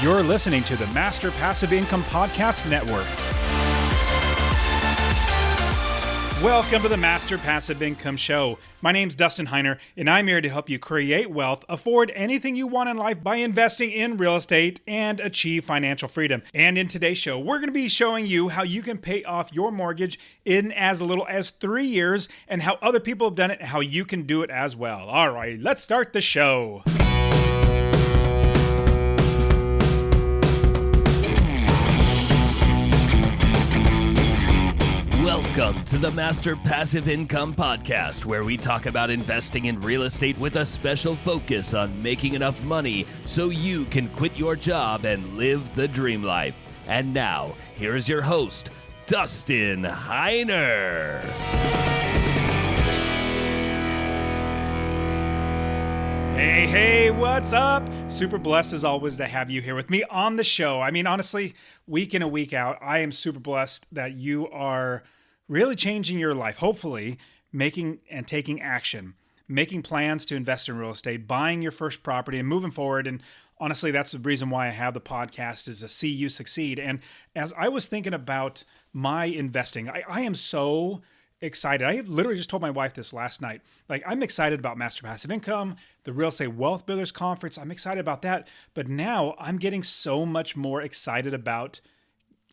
You're listening to the Master Passive Income Podcast Network. Welcome to the Master Passive Income Show. My name's Dustin Heiner, and I'm here to help you create wealth, afford anything you want in life by investing in real estate, and achieve financial freedom. And in today's show, we're going to be showing you how you can pay off your mortgage in as little as 3 years, and how other people have done it, and how you can do it as well. All right, let's start the show. Welcome to the Master Passive Income Podcast, where we talk about investing in real estate with a special focus on making enough money so you can quit your job and live the dream life. And now, here is your host, Dustin Heiner. Hey, what's up? Super blessed as always to have you here with me on the show. I mean, honestly, week in and week out, I am super blessed that you are really changing your life, hopefully making and taking action, making plans to invest in real estate, buying your first property and moving forward. And honestly, that's the reason why I have the podcast, is to see you succeed. And as I was thinking about my investing, I am so excited. I literally just told my wife this last night. Like, I'm excited about Master Passive Income, the Real Estate Wealth Builders Conference. I'm excited about that. But now I'm getting so much more excited about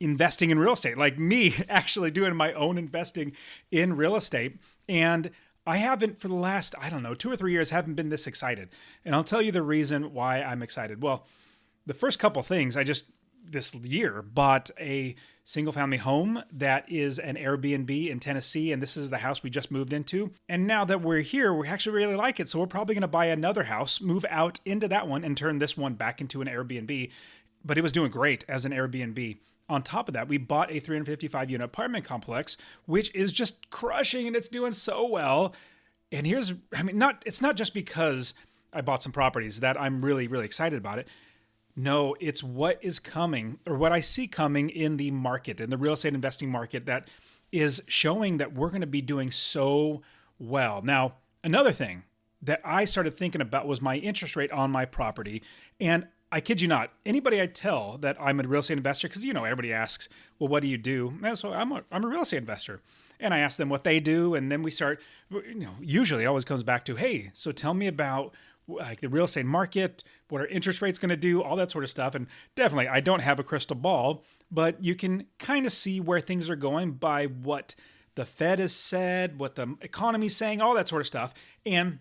investing in real estate, like me actually doing my own investing in real estate. And I haven't, for the last, 2 or 3 years, haven't been this excited. And I'll tell you the reason why I'm excited. Well, the first couple things, this year bought a single family home that is an Airbnb in Tennessee. And this is the house we just moved into. And now that we're here, we actually really like it. So we're probably going to buy another house, move out into that one, and turn this one back into an Airbnb. But it was doing great as an Airbnb. On top of that, we bought a 355-unit apartment complex, which is just crushing, and it's doing so well. And it's not just because I bought some properties that I'm really, really excited about it. No, it's what is coming, or what I see coming in the market, in the real estate investing market, that is showing that we're going to be doing so well. Now, another thing that I started thinking about was my interest rate on my property. And I kid you not, anybody I tell that I'm a real estate investor, because, everybody asks, well, what do you do? And so I'm a real estate investor. And I ask them what they do. And then we start, usually it always comes back to, hey, so tell me about like the real estate market, what are interest rates going to do, all that sort of stuff. And definitely, I don't have a crystal ball, but you can kind of see where things are going by what the Fed has said, what the economy's saying, all that sort of stuff. And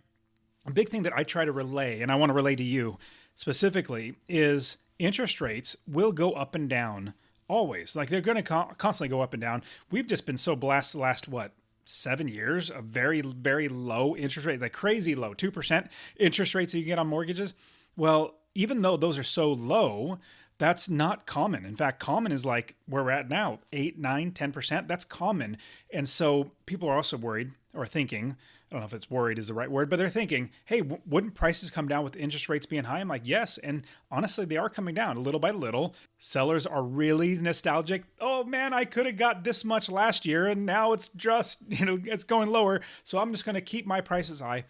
a big thing that I try to relay, and I want to relay to you specifically, is interest rates will go up and down always. Like, they're going to constantly go up and down. We've just been so blessed the last, 7 years of very, very low interest rates, like crazy low, 2% interest rates that you get on mortgages. Well, even though those are so low, that's not common. In fact, common is like where we're at now, 8, 9, 10%. That's common. And so people are also worried, or thinking, I don't know if it's worried is the right word, but they're thinking, hey, wouldn't prices come down with interest rates being high? I'm like, yes. And honestly, they are coming down little by little. Sellers are really nostalgic. Oh man, I could have got this much last year, and now it's just, it's going lower. So I'm just going to keep my prices high.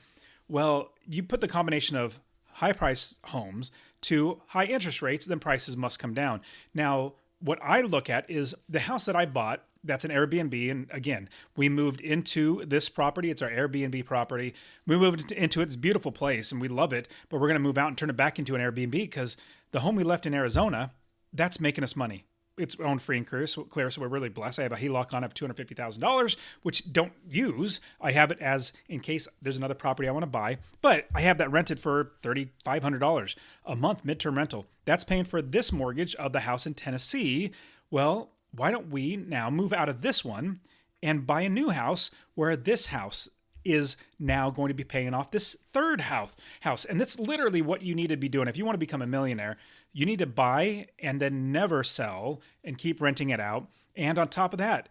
Well, you put the combination of high price homes to high interest rates, then prices must come down. Now, what I look at is the house that I bought, that's an Airbnb. And again, we moved into this property. It's our Airbnb property. We moved into it. It's a beautiful place and we love it, but we're going to move out and turn it back into an Airbnb because the home we left in Arizona, that's making us money. It's owned free and clear, so we're really blessed. I have a HELOC on of $250,000, which don't use. I have it as in case there's another property I want to buy, but I have that rented for $3,500 a month, midterm rental. That's paying for this mortgage of the house in Tennessee. Well, why don't we now move out of this one and buy a new house where this house is now going to be paying off this third house. And that's literally what you need to be doing. If you want to become a millionaire, you need to buy and then never sell and keep renting it out. And on top of that,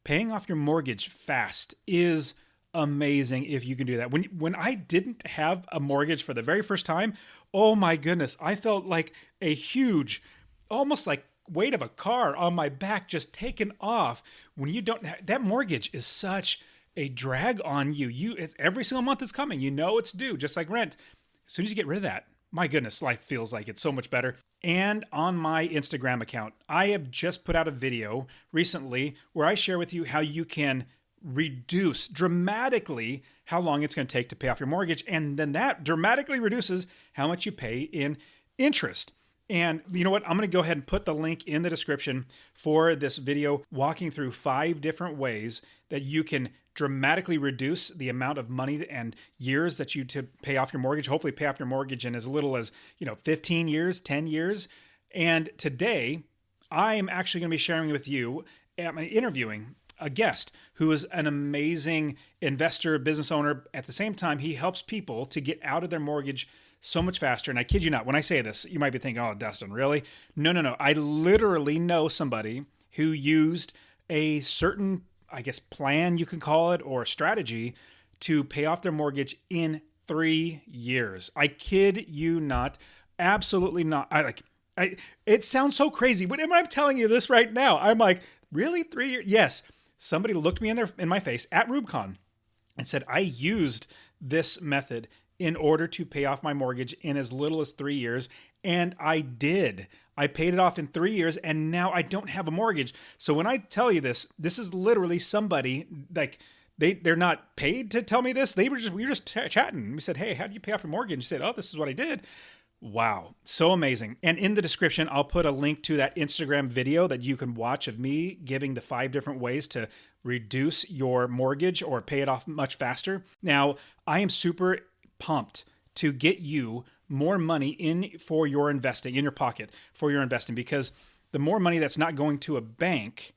paying off your mortgage fast is amazing if you can do that. When I didn't have a mortgage for the very first time, oh my goodness, I felt like a huge, almost like weight of a car on my back just taken off. When you don't, that mortgage is such a drag on you. It's every single month it's coming. It's due, just like rent. As soon as you get rid of that, my goodness, life feels like it's so much better. And on my Instagram account, I have just put out a video recently where I share with you how you can reduce dramatically how long it's going to take to pay off your mortgage. And then that dramatically reduces how much you pay in interest. And you know what? I'm going to go ahead and put the link in the description for this video walking through 5 different ways that you can dramatically reduce the amount of money and years that you to pay off your mortgage, hopefully pay off your mortgage in as little as, 15 years, 10 years. And today I am actually going to be sharing with you, I'm interviewing a guest who is an amazing investor, business owner. At the same time, he helps people to get out of their mortgage so much faster. And I kid you not, when I say this, you might be thinking, oh, Dustin, really? No. I literally know somebody who used a certain, I guess, plan, you can call it, or strategy to pay off their mortgage in 3 years. I kid you not. Absolutely not. It sounds so crazy. When I'm telling you this right now, I'm like, really? 3 years? Yes. Somebody looked me in my face at Rubicon and said, I used this method in order to pay off my mortgage in as little as 3 years. And I did. I paid it off in 3 years, and now I don't have a mortgage. So when I tell you this, this is literally somebody, like, they're not paid to tell me this. We were just chatting. We said, hey, how do you pay off your mortgage? And he said, oh, this is what I did. Wow. So amazing. And in the description, I'll put a link to that Instagram video that you can watch of me giving the 5 different ways to reduce your mortgage or pay it off much faster. Now, I am super pumped to get you more money in for your investing, in your pocket for your investing, because the more money that's not going to a bank,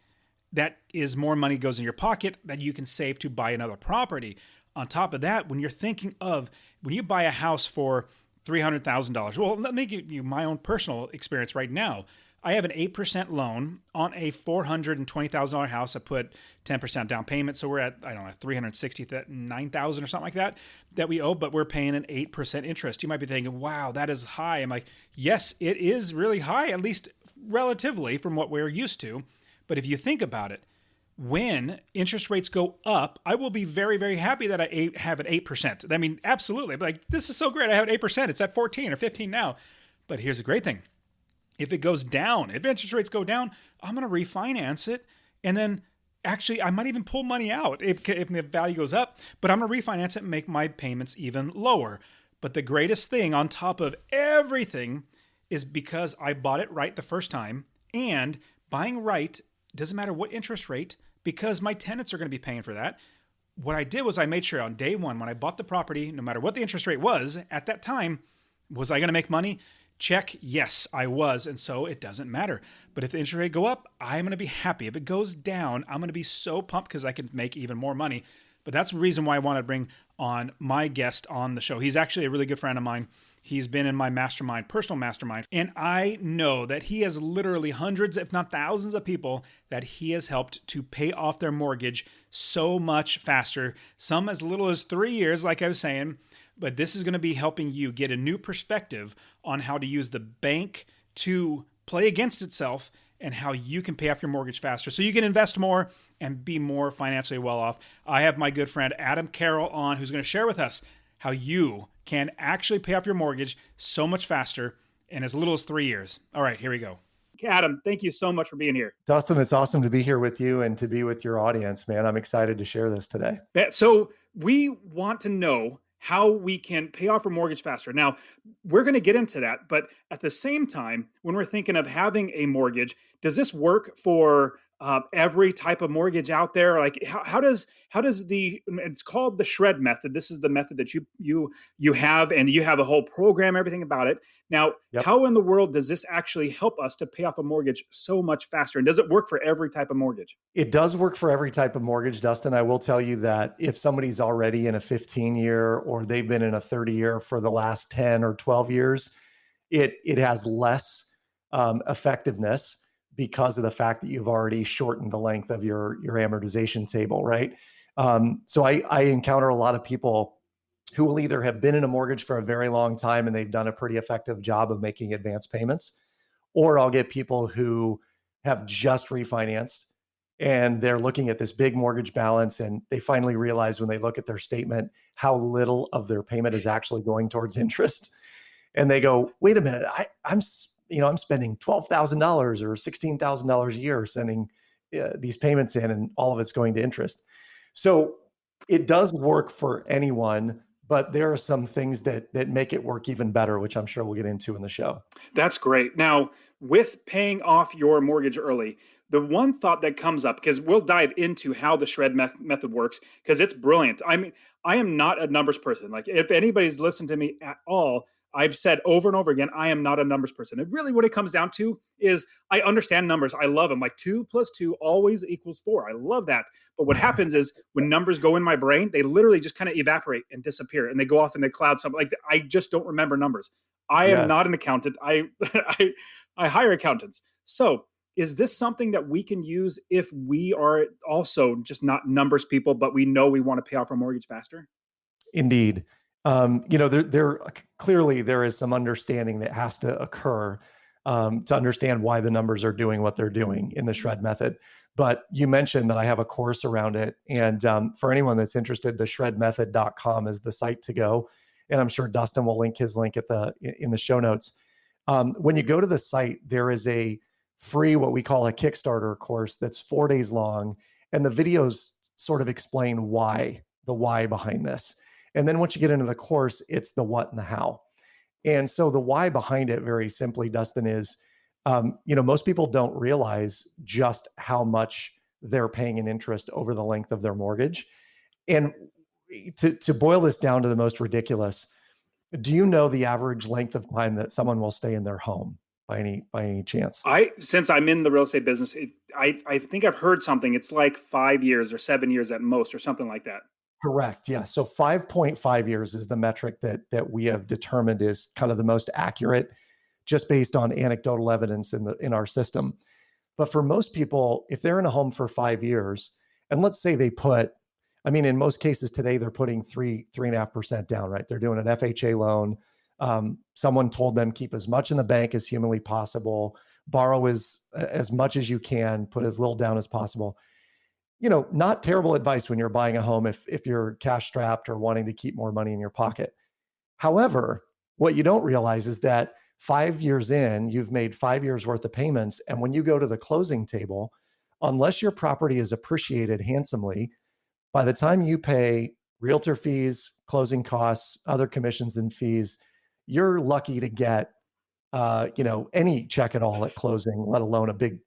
that is more money goes in your pocket that you can save to buy another property. On top of that, when you're thinking of, when you buy a house for $300,000. Well, let me give you my own personal experience right now. I have an 8% loan on a $420,000 house. I put 10% down payment. So we're at, I don't know, $369,000 or something like that we owe, but we're paying an 8% interest. You might be thinking, wow, that is high. I'm like, yes, it is really high, at least relatively from what we're used to. But if you think about it, when interest rates go up, I will be very, very happy that I have an 8%. I mean, absolutely. But like, this is so great. I have an 8%. It's at 14 or 15 now. But here's the great thing. If it goes down, if interest rates go down, I'm going to refinance it. And then actually, I might even pull money out if the value goes up. But I'm going to refinance it and make my payments even lower. But the greatest thing on top of everything is because I bought it right the first time. And buying right doesn't matter what interest rate, because my tenants are going to be paying for that. What I did was I made sure on day one, when I bought the property, no matter what the interest rate was at that time, was I going to make money? Check. Yes, I was. And so it doesn't matter. But if the interest rate go up, I'm going to be happy. If it goes down, I'm going to be so pumped because I can make even more money. But that's the reason why I want to bring on my guest on the show. He's actually a really good friend of mine. He's been in my mastermind, personal mastermind, and I know that he has literally hundreds, if not thousands of people that he has helped to pay off their mortgage so much faster, some as little as 3 years, like I was saying. But this is going to be helping you get a new perspective on how to use the bank to play against itself and how you can pay off your mortgage faster so you can invest more and be more financially well off. I have my good friend Adam Carroll on, who's going to share with us how you can actually pay off your mortgage so much faster in as little as 3 years. All right, here we go. Adam, thank you so much for being here. Dustin, it's awesome to be here with you and to be with your audience, man. I'm excited to share this today. So we want to know how we can pay off our mortgage faster. Now, we're going to get into that, but at the same time, when we're thinking of having a mortgage, does this work for every type of mortgage out there? Like, how does it's called the shred method. This is the method that you have, and you have a whole program, everything about it. Now, Yep. How in the world does this actually help us to pay off a mortgage so much faster? And does it work for every type of mortgage? It does work for every type of mortgage, Dustin. I will tell you that if somebody's already in a 15-year or they've been in a 30-year for the last 10 or 12 years, it has less effectiveness because of the fact that you've already shortened the length of your amortization table, right? So I encounter a lot of people who will either have been in a mortgage for a very long time and they've done a pretty effective job of making advance payments, or I'll get people who have just refinanced and they're looking at this big mortgage balance and they finally realize when they look at their statement how little of their payment is actually going towards interest. and they go, wait a minute, I'm spending $12,000 or $16,000 a year sending these payments in, and all of it's going to interest. So it does work for anyone, but there are some things that make it work even better, which I'm sure we'll get into in the show. That's great. Now, with paying off your mortgage early, the one thought that comes up, because we'll dive into how the shred method works, because it's brilliant. I mean, I am not a numbers person. Like, if anybody's listened to me at all, I've said over and over again, I am not a numbers person. And really what it comes down to is I understand numbers. I love them. Like 2 + 2 always equals 4. I love that. But what happens is when numbers go in my brain, they literally just kind of evaporate and disappear, and they go off in the cloud. Something like that. I just don't remember numbers. I am not an accountant. I hire accountants. So is this something that we can use if we are also just not numbers people, but we know we want to pay off our mortgage faster? Indeed. There clearly there is some understanding that has to occur to understand why the numbers are doing what they're doing in the shred method. But you mentioned that I have a course around it. And for anyone that's interested, the shredmethod.com is the site to go. And I'm sure Dustin will link his link in the show notes. When you go to the site, there is a free, what we call a Kickstarter course that's 4 days long. And the videos sort of explain the why behind this. And then once you get into the course, it's the what and the how. And so the why behind it, very simply, Dustin, is, most people don't realize just how much they're paying in interest over the length of their mortgage. And to boil this down to the most ridiculous, do you know the average length of time that someone will stay in their home by any chance? Since I'm in the real estate business, I think I've heard something. It's like 5 years or 7 years at most, or something like that. Correct. Yeah. So 5.5 years is the metric that we have determined is kind of the most accurate, just based on anecdotal evidence in our system. But for most people, if they're in a home for 5 years, and let's say in most cases today, they're putting 3.5% down, right? They're doing an FHA loan. Someone told them keep as much in the bank as humanly possible, borrow as much as you can, put as little down as possible. Not terrible advice when you're buying a home if you're cash strapped or wanting to keep more money in your pocket. However, what you don't realize is that 5 years in, you've made 5 years worth of payments. And when you go to the closing table, unless your property is appreciated handsomely, by the time you pay realtor fees, closing costs, other commissions and fees, you're lucky to get, any check at all at closing, let alone a big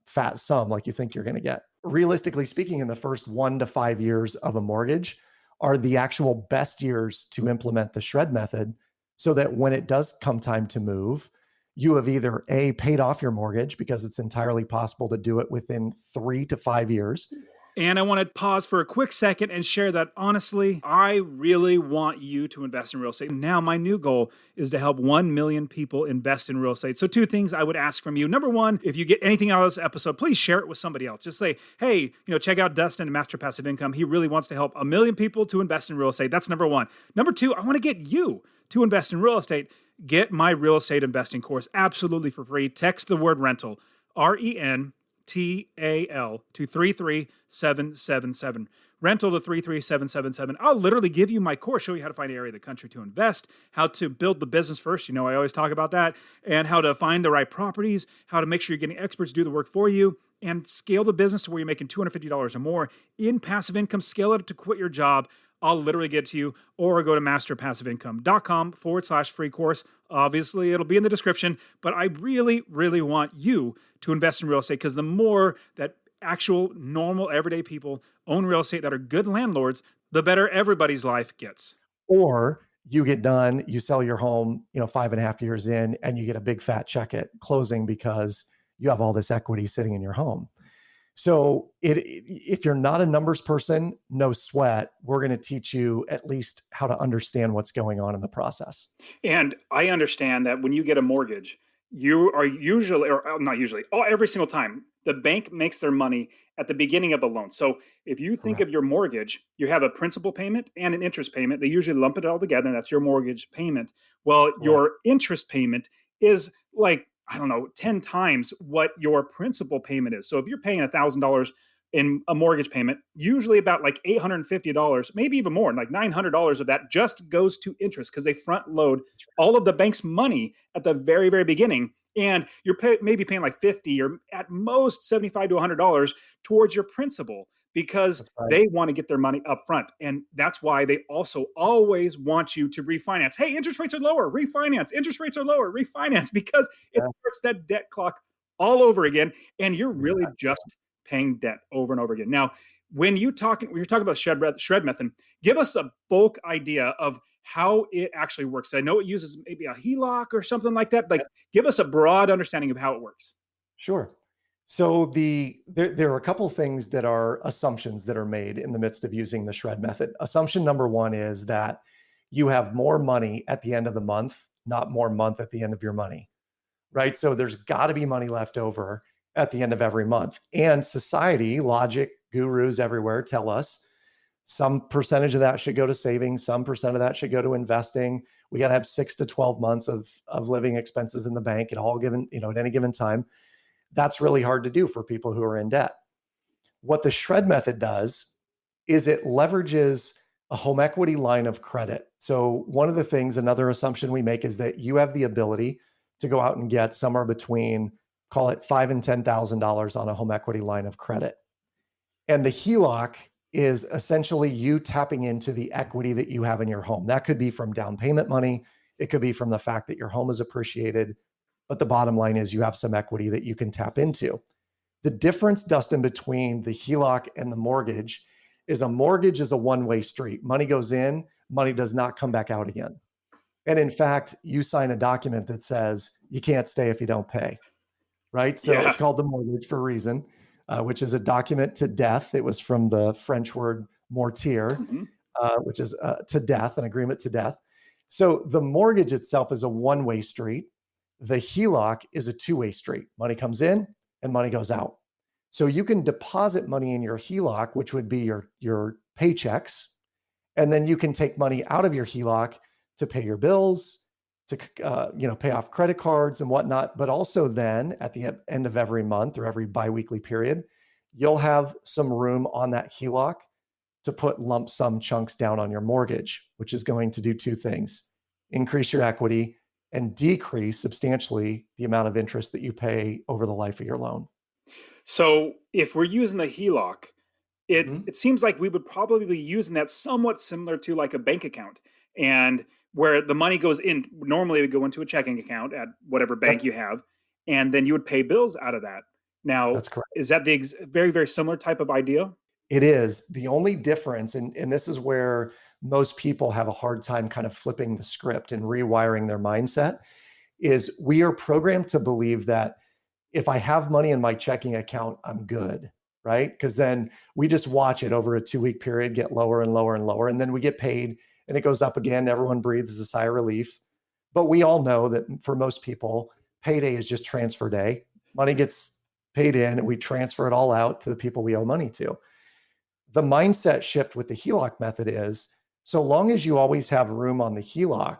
fat sum like you think you're going to get. Realistically speaking, in the first 1 to 5 years of a mortgage are the actual best years to implement the shred method, so that when it does come time to move, you have either A, paid off your mortgage, because it's entirely possible to do it within 3 to 5 years. And I want to pause for a quick second and share that, honestly, I really want you to invest in real estate. Now, my new goal is to help 1 million people invest in real estate. So 2 things I would ask from you. Number 1, if you get anything out of this episode, please share it with somebody else. Just say, hey, check out Dustin and Master Passive Income. He really wants to help 1 million people to invest in real estate. That's number 1. Number 2, I want to get you to invest in real estate. Get my real estate investing course absolutely for free. Text the word rental, RENTAL, to 33777. Rental to 33777. I'll literally give you my course, show you how to find an area of the country to invest, how to build the business first. I always talk about that, and how to find the right properties, how to make sure you're getting experts to do the work for you, and scale the business to where you're making $250 or more in passive income. Scale it to quit your job. I'll literally get to you, or go to masterpassiveincome.com/free course. Obviously, it'll be in the description, but I really, really want you to invest in real estate, because the more that actual, normal, everyday people own real estate that are good landlords, the better everybody's life gets. Or you get done, you sell your home, 5.5 years in, and you get a big fat check at closing because you have all this equity sitting in your home. So if you're not a numbers person, no sweat. We're going to teach you at least how to understand what's going on in the process. And I understand that when you get a mortgage, you are usually, or not usually, every single time, the bank makes their money at the beginning of the loan. So if you think of your mortgage, you have a principal payment and an interest payment. They usually lump it all together, and that's your mortgage payment. Well, your interest payment is like, 10 times what your principal payment is. So if you're paying $1,000 in a mortgage payment, usually about like $850, maybe even more, like $900 of that just goes to interest because they front load all of the bank's money at the very, very beginning. And you're maybe paying like 50 or at most 75 to $100 towards your principal because That's right. they want to get their money up front. And that's why they also always want you to refinance. Hey, interest rates are lower, refinance. Interest rates are lower, refinance, because it Yeah, starts that debt clock all over again. And you're really exactly. just paying debt over and over again. Now, when you're talking about shred method, give us a bulk idea of how it actually works. I know it uses maybe a HELOC or something like that. Like, give us a broad understanding of how it works. Sure. So there are a couple things that are assumptions that are made in the midst of using the shred method. Assumption number one is that you have more money at the end of the month, not more month at the end of your money, right? So there's got to be money left over at the end of every month. And society, logic, gurus everywhere tell us some percentage of that should go to savings, some percent of that should go to investing. We got to have 6 to 12 months of living expenses in the bank at all given, at any given time. That's really hard to do for people who are in debt. What the shred method does is it leverages a home equity line of credit. So one of the things, another assumption we make is that you have the ability to go out and get somewhere between, call it $5,000 and $10,000 on a home equity line of credit. And the HELOC is essentially you tapping into the equity that you have in your home. That could be from down payment money. It could be from the fact that your home is appreciated. But the bottom line is you have some equity that you can tap into. The difference, Dustin, between the HELOC and the mortgage is a mortgage is a one-way street. Money goes in, money does not come back out again. And in fact, you sign a document that says you can't stay if you don't pay, right? So Yeah. it's called the mortgage for a reason, which is a document to death. It was from the French word mortier, Mhm. which is to death, an agreement to death. So the mortgage itself is a one-way street. The HELOC is a two-way street. Money comes in and money goes out. So you can deposit money in your HELOC, which would be your paychecks, and then you can take money out of your HELOC to pay your bills, to pay off credit cards and whatnot. But also then at the end of every month or every biweekly period, you'll have some room on that HELOC to put lump sum chunks down on your mortgage, which is going to do two things: increase your equity and decrease substantially the amount of interest that you pay over the life of your loan. So if we're using the HELOC, it Mhm. it seems like we would probably be using that somewhat similar to like a bank account, and where the money goes in. Normally, it would go into a checking account at whatever bank Yep, you have, and then you would pay bills out of that. Now, that's correct. is that the very, very similar type of idea? It is. The only difference, and this is where most people have a hard time kind of flipping the script and rewiring their mindset, is we are programmed to believe that if I have money in my checking account, I'm good, right? Because then we just watch it over a 2 week period get lower and lower and lower. And then we get paid and it goes up again. Everyone breathes a sigh of relief. But we all know that for most people, payday is just transfer day. Money gets paid in and we transfer it all out to the people we owe money to. The mindset shift with the HELOC method is so long as you always have room on the HELOC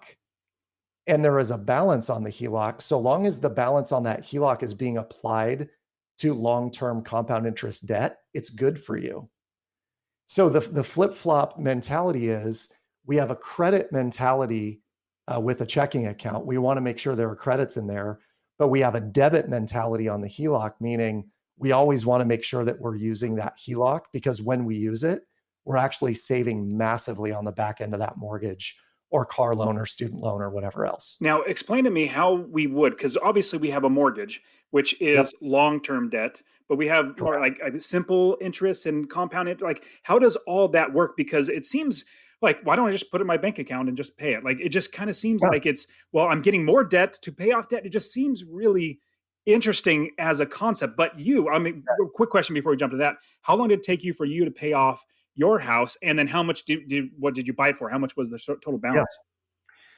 and there is a balance on the HELOC, so long as the balance on that HELOC is being applied to long-term compound interest debt, it's good for you. So the flip-flop mentality is we have a credit mentality with a checking account. We want to make sure there are credits in there, but we have a debit mentality on the HELOC, meaning we always want to make sure that we're using that HELOC because when we use it, we're actually saving massively on the back end of that mortgage or car loan or student loan or whatever else. Now, explain to me how we would, because obviously we have a mortgage, which Yep, is long-term debt, but we have more correct. like simple interest and compound it. Like, how does all that work? Because it seems like, why don't I just put it in my bank account and just pay it? Like, it just kind of seems Yeah. like it's, well, I'm getting more debt to pay off debt. It just seems really interesting as a concept. But I mean, a quick question before we jump to that: how long did it take you for you to pay off your house, and then how much what did you buy it for? How much was the total Yeah. balance?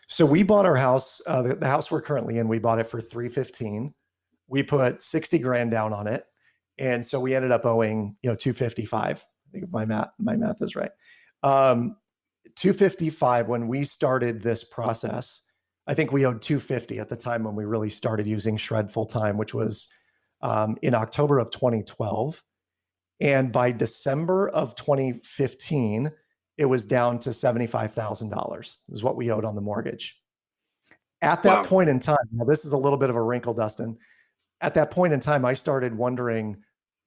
So we bought our house, the house we're currently in, we bought it for 315. We put 60 grand down on it. And so we ended up owing, 255. I think if my math is right. 255 when we started this process. I think we owed 250 at the time when we really started using Shred full time, which was in October of 2012. And by December of 2015, it was down to $75,000 is what we owed on the mortgage. At that point in time, now this is a little bit of a wrinkle, Dustin. At that point in time, I started wondering,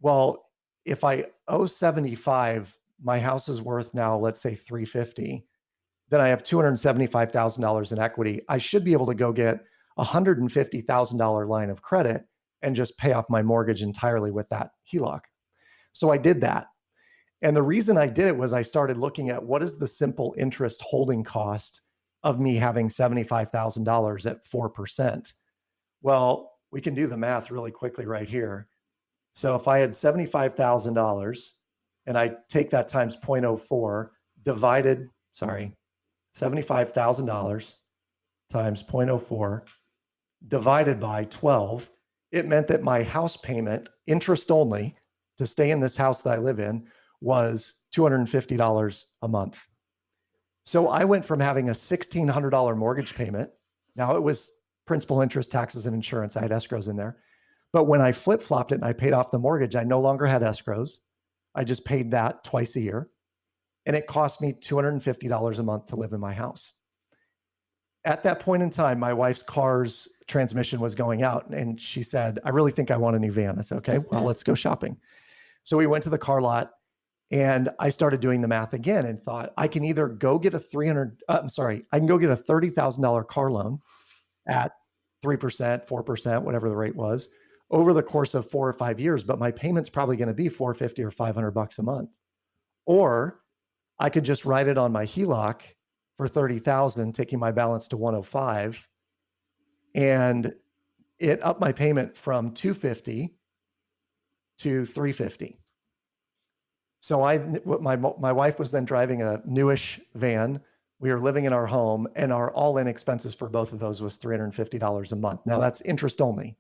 well, if I owe 75, my house is worth now, let's say 350, then I have $275,000 in equity. I should be able to go get a $150,000 line of credit and just pay off my mortgage entirely with that HELOC. So I did that. And the reason I did it was I started looking at what is the simple interest holding cost of me having $75,000 at 4%. Well, we can do the math really quickly right here. So if I had $75,000 and I take that times 0.04 divided, $75,000 times 0.04 divided by 12, it meant that my house payment, interest only, to stay in this house that I live in was $250 a month. So I went from having a $1,600 mortgage payment. Now it was principal, interest, taxes, and insurance. I had escrows in there. But when I flip-flopped it and I paid off the mortgage, I no longer had escrows. I just paid that twice a year. And it cost me $250 a month to live in my house. At that point in time, my wife's car's transmission was going out. And she said, I really think I want a new van. I said, okay, well, let's go shopping. So we went to the car lot and I started doing the math again and thought I can either go get a I can go get a $30,000 car loan at 3%, 4%, whatever the rate was over the course of 4 or 5 years, but my payment's probably going to be $450 or $500 a month. Or I could just write it on my HELOC for $30,000, taking my balance to 105, and it upped my payment from $250 to $350. So my wife was then driving a newish van. We were living in our home, and our all-in expenses for both of those was $350 a month. Now that's interest only.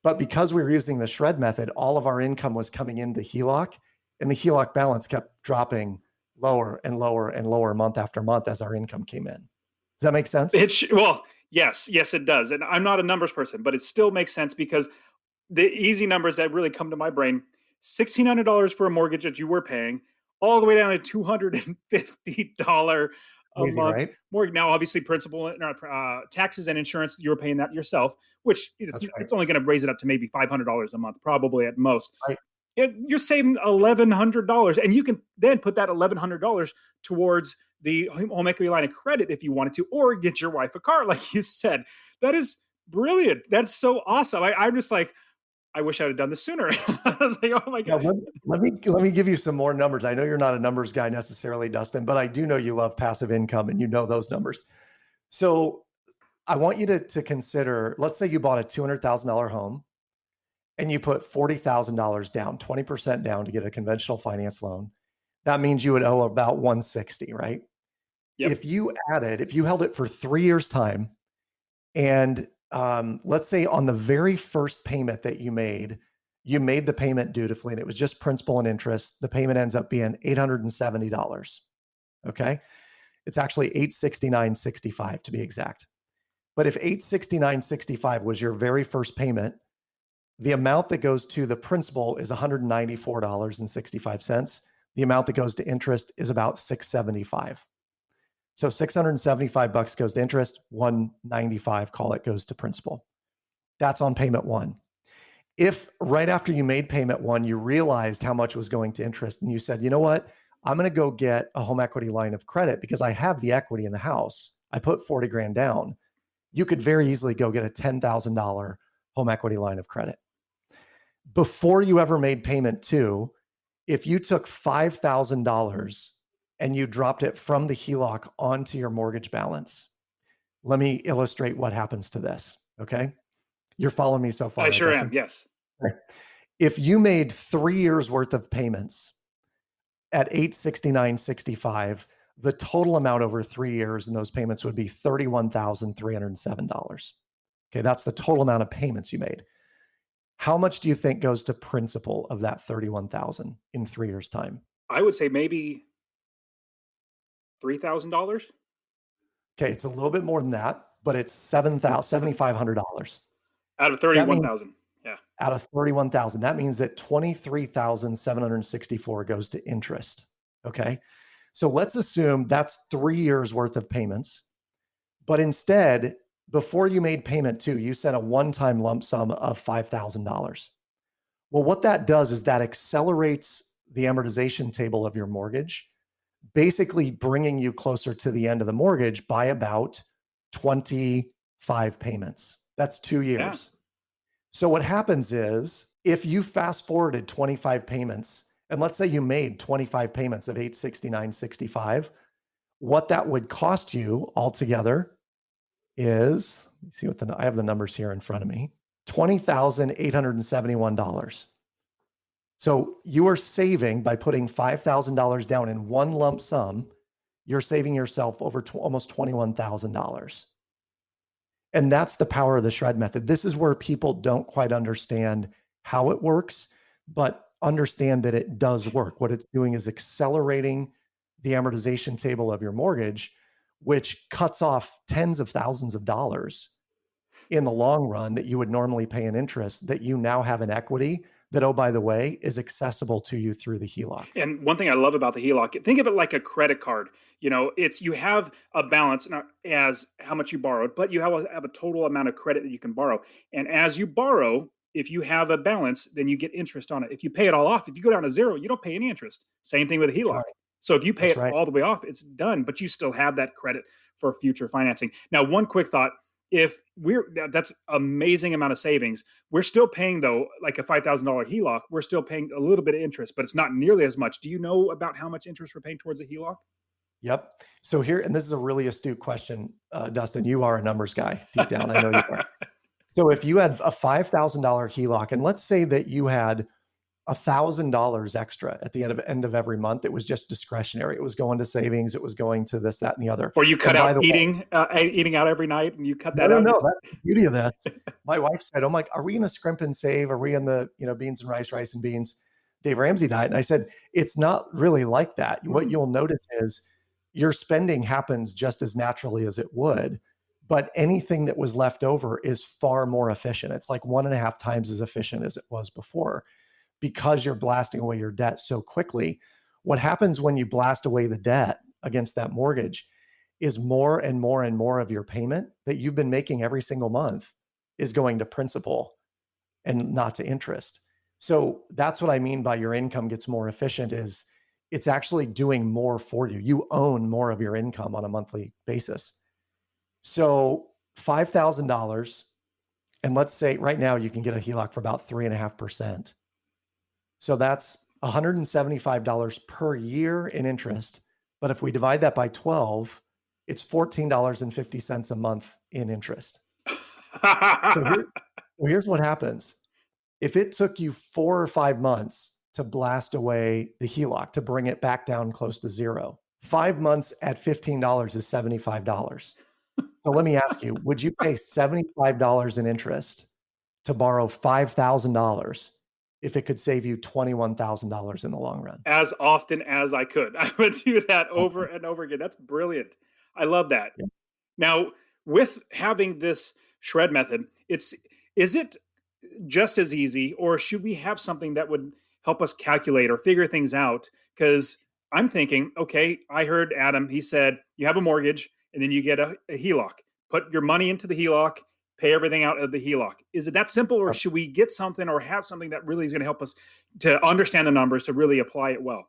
But because we were using the shred method, all of our income was coming into HELOC, and the HELOC balance kept dropping lower and lower and lower month after month as our income came in. Does that make sense? Well, yes, it does. And I'm not a numbers person, but it still makes sense because the easy numbers that really come to my brain, $1,600 for a mortgage that you were paying, all the way down to $250 a Easy, month right? mortgage. Now, obviously, principal, taxes and insurance, you were paying that yourself, which it's only going to raise it up to maybe $500 a month, probably at most. Right. You're saving $1,100, and you can then put that $1,100 towards the home equity line of credit if you wanted to, or get your wife a car, like you said. That is brilliant. That's so awesome. I'm just like, I wish I had done this sooner. I was like, oh my God. Yeah, let me give you some more numbers. I know you're not a numbers guy necessarily, Dustin, but I do know you love passive income and you know those numbers. So I want you to consider, let's say you bought a $200,000 home and you put $40,000 down, 20% down to get a conventional finance loan. That means you would owe about $160, right? Yep. If you held it for 3 years' time, and let's say on the very first payment that you made the payment dutifully, and it was just principal and interest, the payment ends up being $870. Okay. It's actually $869.65 to be exact. But if $869.65 was your very first payment, the amount that goes to the principal is $194.65. The amount that goes to interest is about $675. So $675 goes to interest, $195, call it, goes to principal. That's on payment one. If right after you made payment one, you realized how much was going to interest and you said, you know what, I'm going to go get a home equity line of credit because I have the equity in the house. I put 40 grand down. You could very easily go get a $10,000 home equity line of credit. Before you ever made payment two, if you took $5,000 and you dropped it from the HELOC onto your mortgage balance, let me illustrate what happens to this. Okay. You're following me so far. I sure am. Yes. Okay. If you made 3 years worth of payments at $869.65, the total amount over 3 years in those payments would be $31,307. Okay. That's the total amount of payments you made. How much do you think goes to principal of that 31,000 in 3 years' time? I would say maybe $3,000. Okay, it's a little bit more than that, but it's $7,500 out of 31,000. Yeah. out of 31,000. That means that 23,764 goes to interest. Okay. So let's assume that's 3 years worth of payments. But instead, before you made payment two, you sent a one-time lump sum of $5,000. Well, what that does is that accelerates the amortization table of your mortgage, basically bringing you closer to the end of the mortgage by about 25 payments. That's 2 years. So what happens is if you fast forwarded 25 payments, and let's say you made 25 payments of $869.65, what that would cost you altogether is, let's see I have the numbers here in front of me, $20,871. So you are saving by putting $5,000 down in one lump sum, you're saving yourself over almost $21,000. And that's the power of the shred method. This is where people don't quite understand how it works, but understand that it does work. What it's doing is accelerating the amortization table of your mortgage, which cuts off tens of thousands of dollars in the long run that you would normally pay in interest, that you now have an equity that, oh, by the way, is accessible to you through the HELOC. And one thing I love about the HELOC, think of it like a credit card. It's you have a balance as how much you borrowed, but you have a total amount of credit that you can borrow. And as you borrow, if you have a balance, then you get interest on it. If you pay it all off, if you go down to zero, you don't pay any interest. Same thing with a HELOC. Right. So if you pay That's it right. all the way off, it's done, but you still have that credit for future financing. Now, one quick thought. That's amazing amount of savings. We're still paying though, like a $5,000 HELOC, we're still paying a little bit of interest, but it's not nearly as much. Do you know about how much interest we're paying towards a HELOC? Yep. So here, and this is a really astute question, Dustin, you are a numbers guy deep down. I know you are. So if you had a $5,000 HELOC, and let's say that you had $1,000 extra at the end of every month, it was just discretionary. It was going to savings. It was going to this, that, and the other. Or you cut out eating out every night, and you cut that out. No, that's the beauty of that. My wife said, "I'm like, are we going to scrimp and save? Are we in the beans and rice and beans, Dave Ramsey diet?" And I said, it's not really like that. What you'll notice is your spending happens just as naturally as it would, but anything that was left over is far more efficient. It's like 1.5 times as efficient as it was before. Because you're blasting away your debt so quickly. What happens when you blast away the debt against that mortgage is more and more and more of your payment that you've been making every single month is going to principal and not to interest. So that's what I mean by your income gets more efficient, is it's actually doing more for you. You own more of your income on a monthly basis. So $5,000, and let's say right now you can get a HELOC for about 3.5%. So that's $175 per year in interest. But if we divide that by 12, it's $14.50 a month in interest. Here's what happens. If it took you 4 or 5 months to blast away the HELOC, to bring it back down close to zero, 5 months at $15 is $75. So let me ask you, would you pay $75 in interest to borrow $5,000 if it could save you $21,000 in the long run? As often as I could. I would do that over and over again. That's brilliant. I love that. Yeah. Now, with having this shred method, is it just as easy, or should we have something that would help us calculate or figure things out? Because I'm thinking, okay, I heard Adam, he said, you have a mortgage and then you get a HELOC. Put your money into the HELOC, pay everything out of the HELOC. Is it that simple, or should we get something or have something that really is going to help us to understand the numbers, to really apply it well?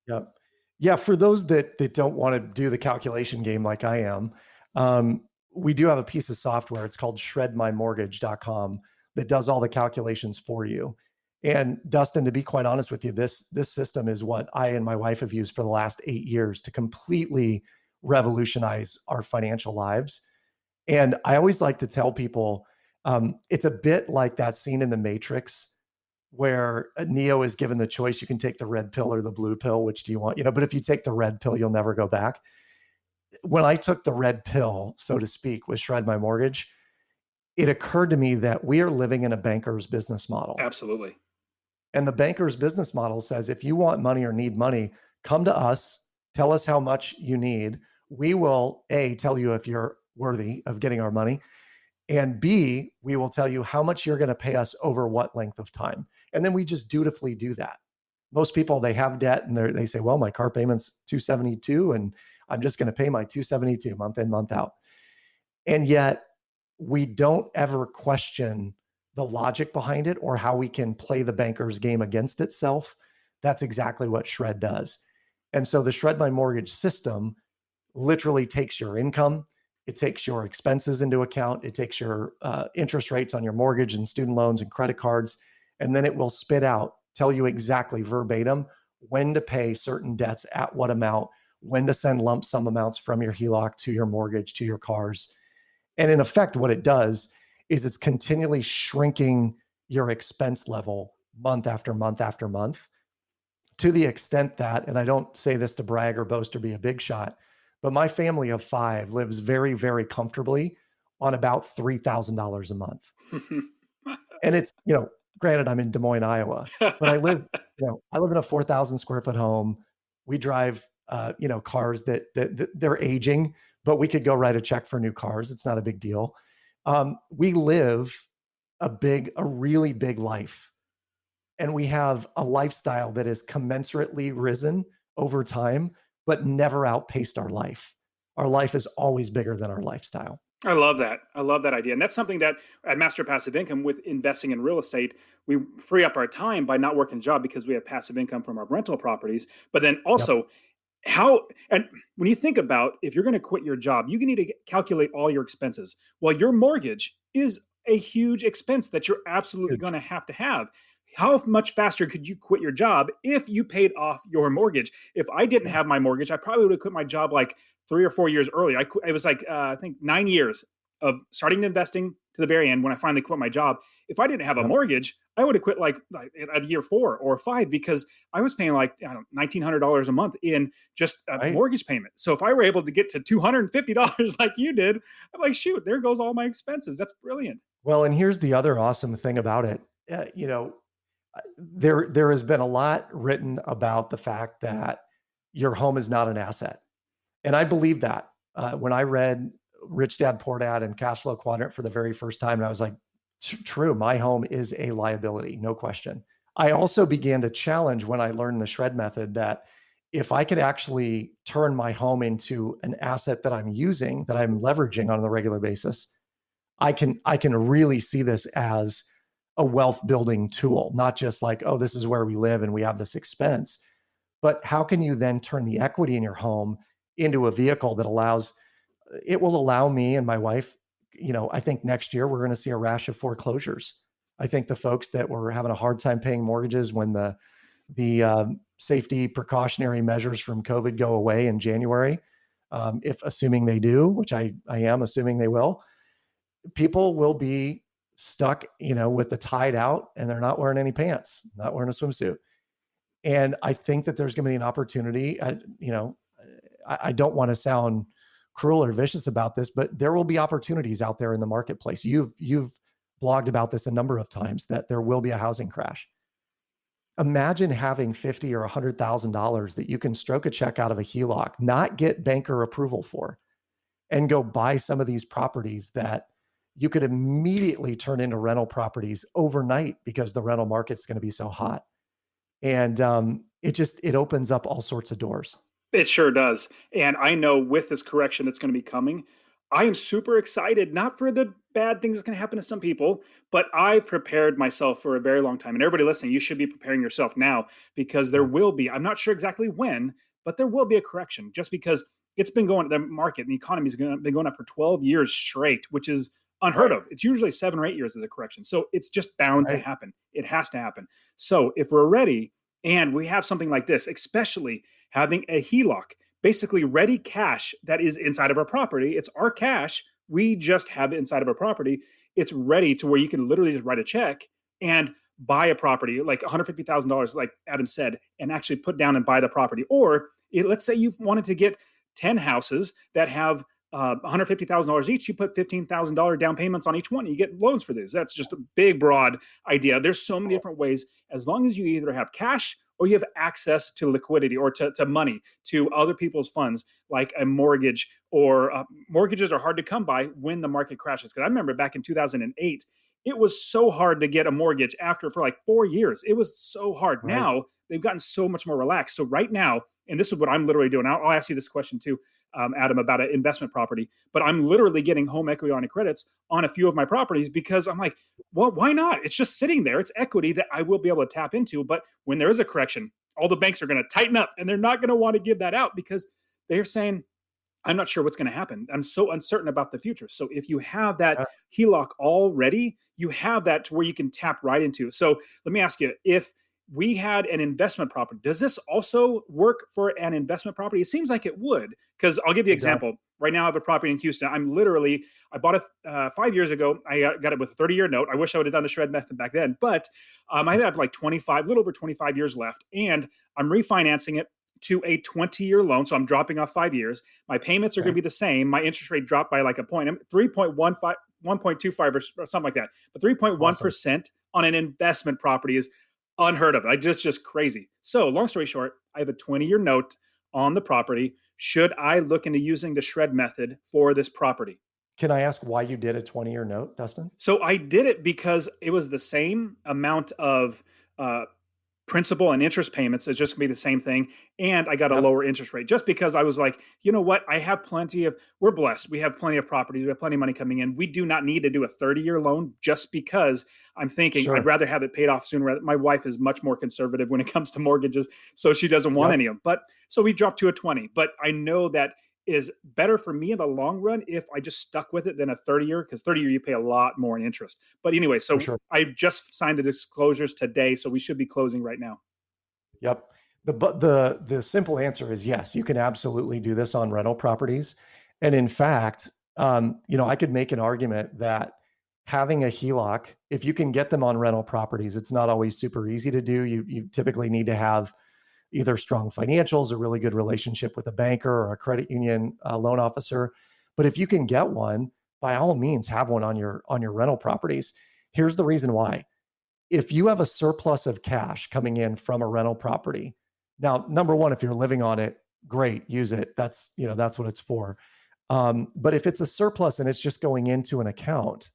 Yep. Yeah. For those that don't want to do the calculation game like I am, we do have a piece of software. It's called shredmymortgage.com that does all the calculations for you. And Dustin, to be quite honest with you, this system is what I and my wife have used for the last 8 years to completely revolutionize our financial lives. And I always like to tell people, it's a bit like that scene in The Matrix where Neo is given the choice. You can take the red pill or the blue pill. Which do you want? But if you take the red pill, you'll never go back. When I took the red pill, so to speak, with Shred My Mortgage, it occurred to me that we are living in a banker's business model. Absolutely. And the banker's business model says, if you want money or need money, come to us, tell us how much you need. We will, tell you if you're worthy of getting our money. And B, we will tell you how much you're going to pay us over what length of time. And then we just dutifully do that. Most people, they have debt and they say, well, my car payment's 272 and I'm just going to pay my 272 month in, month out. And yet we don't ever question the logic behind it or how we can play the banker's game against itself. That's exactly what Shred does. And so the Shred My Mortgage system literally takes your income, it takes your expenses into account, it takes your interest rates on your mortgage and student loans and credit cards, and then it will spit out, tell you exactly verbatim when to pay certain debts at what amount, when to send lump sum amounts from your HELOC to your mortgage, to your cars. And in effect, what it does is it's continually shrinking your expense level month after month after month, to the extent that, and I don't say this to brag or boast or be a big shot, but my family of 5 lives very, very comfortably on about $3,000 a month. And it's, granted, I'm in Des Moines, Iowa, but I live in a 4,000 square foot home. We drive, cars that they're aging, but we could go write a check for new cars. It's not a big deal. We live a really big life. And we have a lifestyle that has commensurately risen over time, but never outpaced our life. Our life is always bigger than our lifestyle. I love that. I love that idea. And that's something that at Master Passive Income, with investing in real estate, we free up our time by not working a job because we have passive income from our rental properties. But then also, and when you think about if you're going to quit your job, you need to calculate all your expenses. Well, your mortgage is a huge expense that you're absolutely going to have. How much faster could you quit your job if you paid off your mortgage? If I didn't have my mortgage, I probably would have quit my job like 3 or 4 years early. It was like, I think 9 years of starting investing to the very end when I finally quit my job. If I didn't have a mortgage, I would have quit like at year 4 or 5 because I was paying like $1,900 a month in just a mortgage payment. So if I were able to get to $250 like you did, I'm like, shoot, there goes all my expenses. That's brilliant. Well, and here's the other awesome thing about it. There has been a lot written about the fact that your home is not an asset. And I believe that. When I read Rich Dad, Poor Dad and Cash Flow Quadrant for the very first time, and I was like, true, my home is a liability, no question. I also began to challenge when I learned the Shred method that if I could actually turn my home into an asset that I'm using, that I'm leveraging on a regular basis, I can really see this as a wealth building tool, not just like, oh, this is where we live and we have this expense, but how can you then turn the equity in your home into a vehicle that will allow me and my wife, I think next year we're going to see a rash of foreclosures. I think the folks that were having a hard time paying mortgages when the safety precautionary measures from COVID go away in January, if assuming they do, which I am assuming they will, people will be stuck, with the tide out and they're not wearing any pants, not wearing a swimsuit. And I think that there's going to be an opportunity. I don't want to sound cruel or vicious about this, but there will be opportunities out there in the marketplace. You've blogged about this a number of times that there will be a housing crash. Imagine having $50,000 or $100,000 that you can stroke a check out of a HELOC, not get banker approval for, and go buy some of these properties that you could immediately turn into rental properties overnight because the rental market's going to be so hot. And it opens up all sorts of doors. It sure does. And I know with this correction that's going to be coming, I am super excited, not for the bad things that's going to happen to some people, but I've prepared myself for a very long time. And everybody listening, you should be preparing yourself now because there will be, I'm not sure exactly when, but there will be a correction just because it's been going, the market and the economy has been going up for 12 years straight, which is unheard of. It's usually 7 or 8 years as a correction. So it's just bound to happen. It has to happen. So if we're ready and we have something like this, especially having a HELOC, basically ready cash that is inside of our property, it's our cash. We just have it inside of our property. It's ready to where you can literally just write a check and buy a property like $150,000, like Adam said, and actually put down and buy the property. Or let's say you've wanted to get 10 houses that have $150,000 each, you put $15,000 down payments on each one. You get loans for these. That's just a big, broad idea. There's so many different ways. As long as you either have cash or you have access to liquidity or to money, to other people's funds, like a mortgage, or mortgages are hard to come by when the market crashes. Because I remember back in 2008, it was so hard to get a mortgage after for like 4 years. It was so hard. Right. Now they've gotten so much more relaxed. So right now, and this is what I'm literally doing. I'll ask you this question too, Adam, about an investment property. But I'm literally getting home equity line of credits on a few of my properties because I'm like, well, why not? It's just sitting there. It's equity that I will be able to tap into. But when there is a correction, all the banks are going to tighten up and they're not going to want to give that out because they're saying, I'm not sure what's going to happen. I'm so uncertain about the future. So if you have that Yeah. HELOC already, you have that to where you can tap right into. So let me ask you, if we had an investment property, does this also work for an investment property? It seems like it would, because I'll give you an It does. example. Right now, I have a property in Houston. I bought it 5 years ago. I got it with a 30-year note. I wish I would have done the shred method back then, but I have like 25, a little over 25 years left, and I'm refinancing it to a 20-year loan. So I'm dropping off 5 years. My payments are Okay. going to be the same. My interest rate dropped by like a point, 3.15, 1.25 or something like that. But 3.1% on an investment property is unheard of. Just crazy. So long story short, I have a 20-year note on the property. Should I look into using the shred method for this property? Can I ask why you did a 20-year note, Dustin? So I did it because it was the same amount of uh, principal and interest payments. It's just gonna be the same thing. And I got a Yep. lower interest rate just because I was like, you know what? We're blessed. We have plenty of properties. We have plenty of money coming in. We do not need to do a 30-year loan just because I'm thinking I'd Sure. rather have it paid off sooner. My wife is much more conservative when it comes to mortgages. So she doesn't want Yep. any of them. But so we dropped to a 20. But I know that is better for me in the long run if I just stuck with it than a 30-year, because 30-year you pay a lot more in interest. But anyway, For so sure. I just signed the disclosures today, so we should be closing right now. Yep. The simple answer is yes, you can absolutely do this on rental properties. And in fact, I could make an argument that having a HELOC, if you can get them on rental properties, it's not always super easy to do. You typically need to have either strong financials, a really good relationship with a banker or a credit union loan officer. But if you can get one, by all means, have one on your rental properties. Here's the reason why. If you have a surplus of cash coming in from a rental property, now, number one, if you're living on it, great, use it. That's what it's for. But if it's a surplus and it's just going into an account,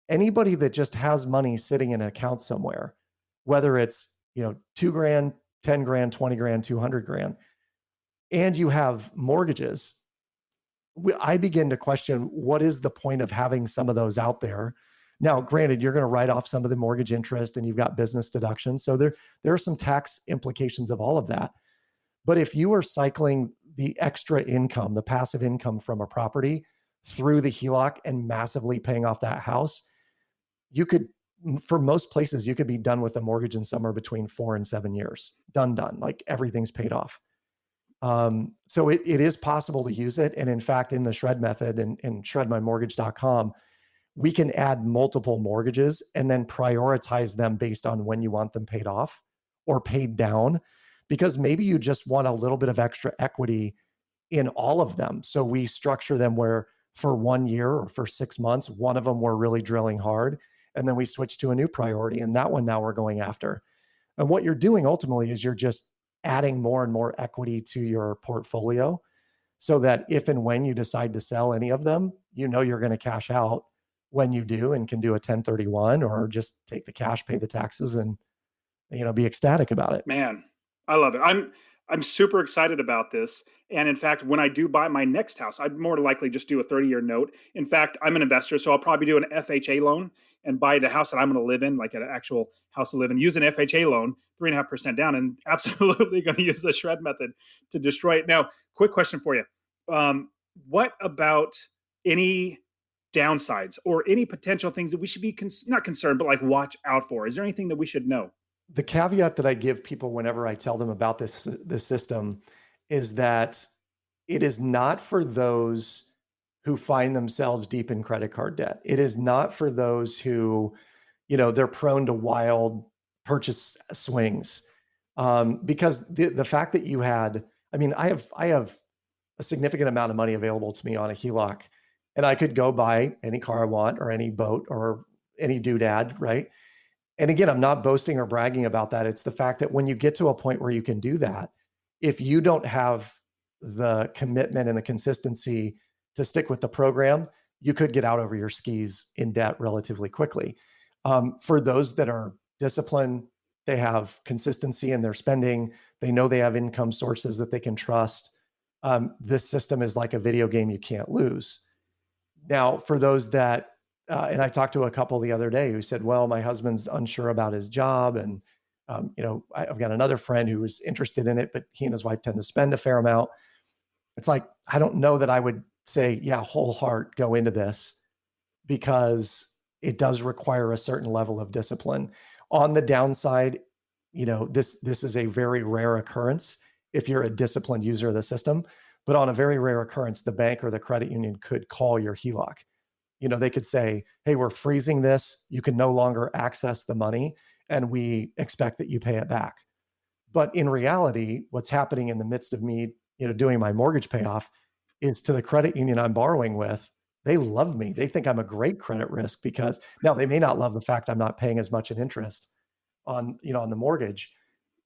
anybody that just has money sitting in an account somewhere, whether it's, 2 grand, 10 grand, 20 grand, 200 grand, and you have mortgages, I begin to question what is the point of having some of those out there. Now, granted, you're going to write off some of the mortgage interest and you've got business deductions. So there are some tax implications of all of that. But if you are cycling the extra income, the passive income from a property through the HELOC and massively paying off that house, you could, for most places, you could be done with a mortgage in somewhere between 4 and 7 years. Done. Like everything's paid off. So it is possible to use it. And in fact, in the shred method and shredmymortgage.com, we can add multiple mortgages and then prioritize them based on when you want them paid off or paid down, because maybe you just want a little bit of extra equity in all of them. So we structure them where for 1 year or for 6 months, one of them we're really drilling hard, and then we switch to a new priority. And that one now we're going after. And what you're doing ultimately is you're just adding more and more equity to your portfolio so that if and when you decide to sell any of them, you're going to cash out when you do and can do a 1031 or just take the cash, pay the taxes, and be ecstatic about it. Man, I love it. I'm super excited about this. And in fact, when I do buy my next house, I'd more likely just do a 30-year note. In fact, I'm an investor, so I'll probably do an FHA loan and buy the house that I'm going to live in, like an actual house to live in, use an FHA loan, 3.5% down, and absolutely going to use the shred method to destroy it. Now, quick question for you. What about any downsides or any potential things that we should be not concerned, but like watch out for? Is there anything that we should know? The caveat that I give people whenever I tell them about this system is that it is not for those who find themselves deep in credit card debt. It is not for those who, they're prone to wild purchase swings. Because the fact that I have a significant amount of money available to me on a HELOC, and I could go buy any car I want or any boat or any doodad, right? And again, I'm not boasting or bragging about that. It's the fact that when you get to a point where you can do that, if you don't have the commitment and the consistency to stick with the program, you could get out over your skis in debt relatively quickly. For those that are disciplined, they have consistency in their spending, they know they have income sources that they can trust. This system is like a video game you can't lose. Now, for those that, and I talked to a couple the other day who said, well, my husband's unsure about his job. And, I've got another friend who was interested in it, but he and his wife tend to spend a fair amount. It's like, I don't know that I would say, yeah, whole heart, go into this, because it does require a certain level of discipline. On the downside, this is a very rare occurrence if you're a disciplined user of the system. But on a very rare occurrence, the bank or the credit union could call your HELOC. They could say, hey, we're freezing this. You can no longer access the money, and we expect that you pay it back. But in reality, what's happening in the midst of me, doing my mortgage payoff, is to the credit union I'm borrowing with, they love me. They think I'm a great credit risk, because now they may not love the fact I'm not paying as much in interest on the mortgage,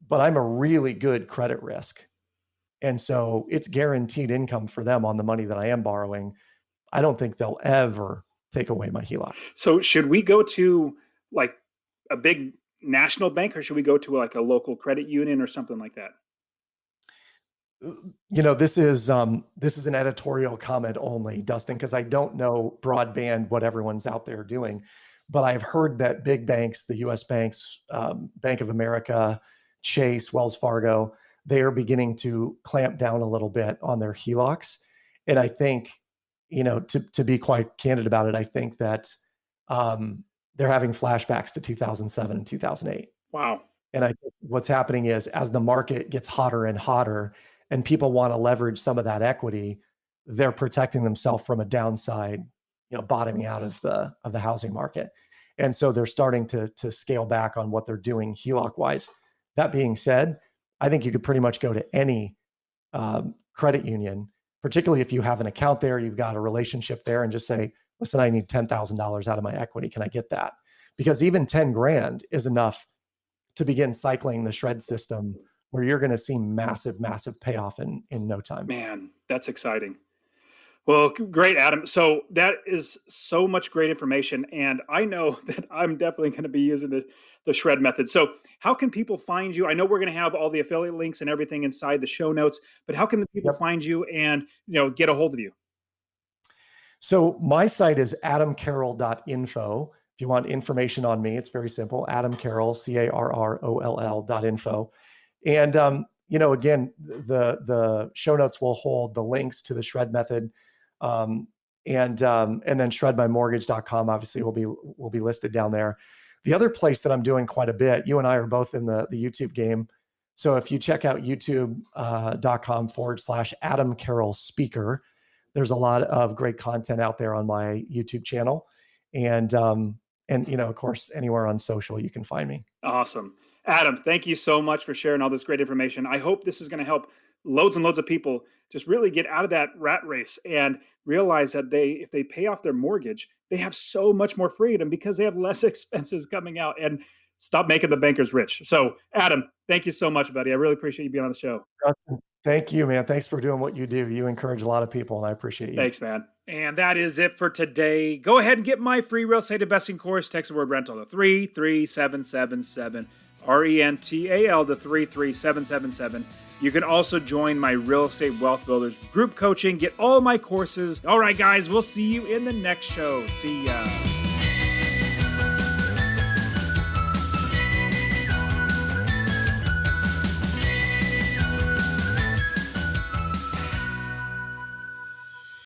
but I'm a really good credit risk. And so it's guaranteed income for them on the money that I am borrowing. I don't think they'll ever take away my HELOC. So should we go to like a big national bank, or should we go to like a local credit union or something like that? This is an editorial comment only, Dustin, because I don't know broadband what everyone's out there doing. But I've heard that big banks, the US banks, Bank of America, Chase, Wells Fargo, they are beginning to clamp down a little bit on their HELOCs. And I think, to be quite candid about it, I think that they're having flashbacks to 2007 and 2008. Wow. And I think what's happening is, as the market gets hotter and hotter and people want to leverage some of that equity, they're protecting themselves from a downside, bottoming out of the housing market. And so they're starting to scale back on what they're doing HELOC wise. That being said, I think you could pretty much go to any credit union, particularly if you have an account there, you've got a relationship there, and just say, listen, I need $10,000 out of my equity. Can I get that? Because even 10 grand is enough to begin cycling the shred system, where you're going to see massive, massive payoff in no time. Man, that's exciting. Well, great, Adam. So that is so much great information. And I know that I'm definitely going to be using the shred method. So how can people find you? I know we're going to have all the affiliate links and everything inside the show notes, but how can the people find you and, get a hold of you? So my site is adamcarroll.info. If you want information on me, it's very simple. Adam Carroll, CARROLL.info. And, again, the show notes will hold the links to the shred method. And then shredmymortgage.com obviously will be listed down there. The other place that I'm doing quite a bit, you and I are both in the YouTube game. So if you check out youtube.com/Adam Carroll Speaker, there's a lot of great content out there on my YouTube channel. And of course, anywhere on social, you can find me. Awesome. Adam, thank you so much for sharing all this great information. I hope this is going to help loads and loads of people just really get out of that rat race and realize that if they pay off their mortgage, they have so much more freedom because they have less expenses coming out, and stop making the bankers rich. So Adam, thank you so much, buddy. I really appreciate you being on the show. Thank you, man. Thanks for doing what you do. You encourage a lot of people, and I appreciate you. Thanks, man. And that is it for today. Go ahead and get my free real estate investing course. Text the word rental to 33777. RENTAL to 33777. You can also join my Real Estate Wealth Builders group coaching. Get all my courses. All right, guys, we'll see you in the next show. See ya.